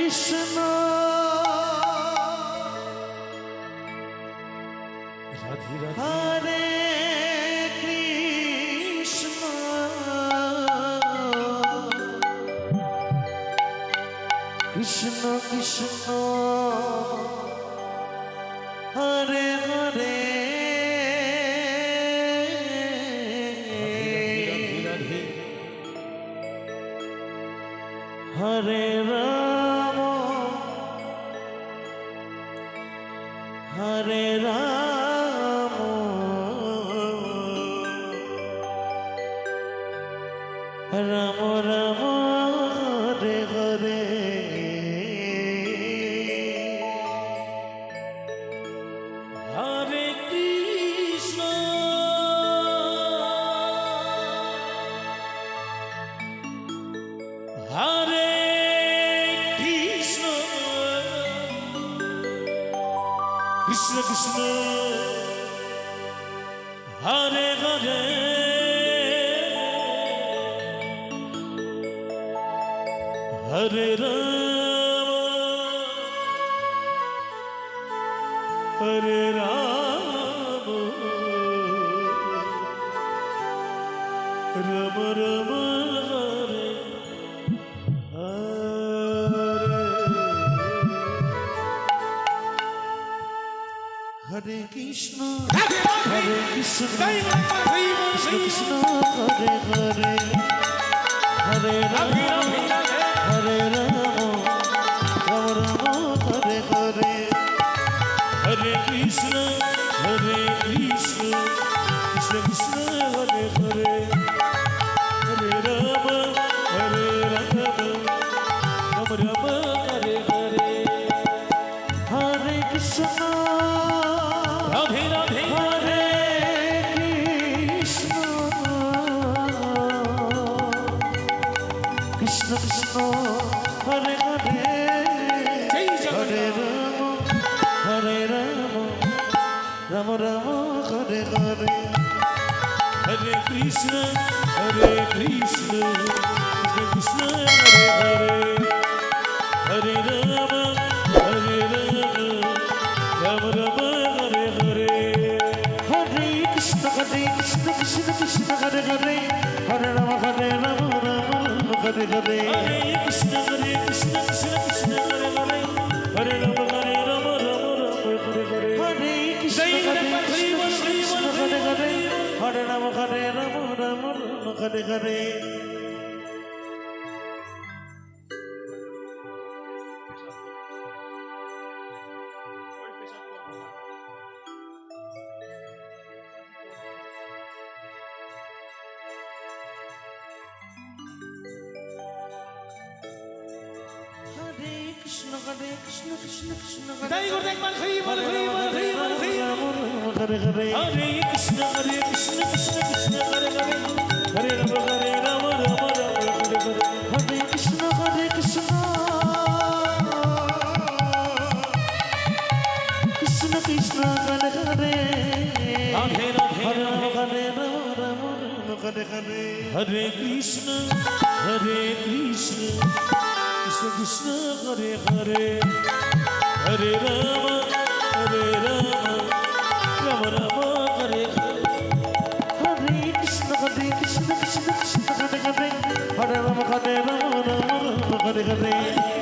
কৃষ্ণ রাধে রাধে হরে কৃষ্ণ কৃষ্ণ কৃষ্ণ হরে হরে রাধে হরে রাম হরে রাম রাম রাম হরে হরে হরে কৃষ্ণ হরে কৃষ্ণ কৃষ্ণ কৃষ্ণ হরে হরে হরে রাম হরে রাম রাম রাম হরে হরে কৃষ্ণ হরে হরে কৃষ্ণ কৃষ্ণ কৃষ্ণ হরে হরে হরে হরে রাম হরে রাম রাম রাম হরে হরে হরে কৃষ্ণ কৃষ্ণ কৃষ্ণ হরে হরে হরে রাম রাম রাম হরে হরে হরে কৃষ্ণ রাধে রাধে হরে কৃষ্ণ কৃষ্ণ কৃষ্ণ হরে হরে জয় হরে জগন্নাথ রাম রাম রাম হরে হরে হরে কৃষ্ণ কৃষ্ণ কৃষ্ণ হরে হরে হরে রাম রাম রাম হরে হরে হরে কৃষ্ণ কৃষ্ণ কৃষ্ণ হরে হরে হরে রাম রাম রাম হরে হরে হরে কৃষ্ণ কৃষ্ণ কৃষ্ণ হরে হরে হরে রাম রাম হরে হরে হরে কৃষ্ণ কৃষ্ণ হরে হরে হরে রাম রাম হরে হরে হরে কৃষ্ণ কৃষ্ণ কৃষ্ণ তাই করে একবার হরি বল হরি বল হরি বল হরি হরে হরে হরে কৃষ্ণ কৃষ্ণ কৃষ্ণ হরে হরে হরে রাম রাম হরে হরে হরে কৃষ্ণ কৃষ্ণ কৃষ্ণ কৃষ্ণ হরে হরে রাধে রাধে হরে রাধে হরে রাম হরে হরে হরে কৃষ্ণ কৃষ্ণ কৃষ্ণ কৃষ্ণ হরে হরে হরে রাম রাম রাম হরে হরে হরে কৃষ্ণ কৃষ্ণ কৃষ্ণ কৃষ্ণ হরে হরে হরে রাম রাম হরে হরে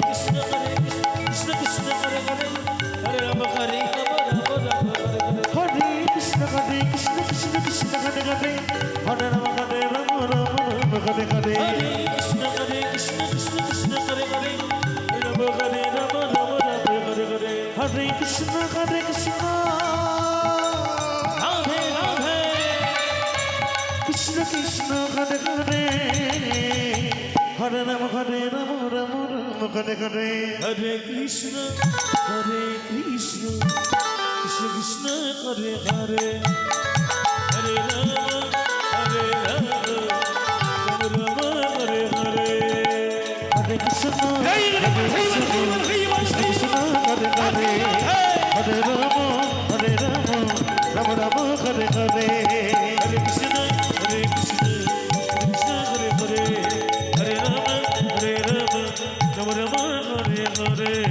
কৃষ্ণ কৃষ্ণ কৃষ্ণ হরে হরে হরে রাম হরে রাম হরে হরে হরে কৃষ্ণ কৃষ্ণ কৃষ্ণ কৃষ্ণ হরে হরে হরে রাম রাম হরে হরে হরে কৃষ্ণ কৃষ্ণ কৃষ্ণ হরে হরে রাম হরে রাম হরে হরে হরে কৃষ্ণ কৃষ্ণ রাধে রাধে কৃষ্ণ কৃষ্ণ হরে হরে হরে রাম রাম হরে হরে হরে কৃষ্ণ কৃষ্ণ কৃষ্ণ কৃষ্ণ হরে হরে হরে রাম রাম রাম হরে হরে হরে কৃষ্ণ কৃষ্ণ কৃষ্ণ হরে হরে হরে রাম রাম রাম হরে হরে হরে কৃষ্ণ কৃষ্ণ কৃষ্ণ হরে হরে হরে রাম রাম রাম হরে হরে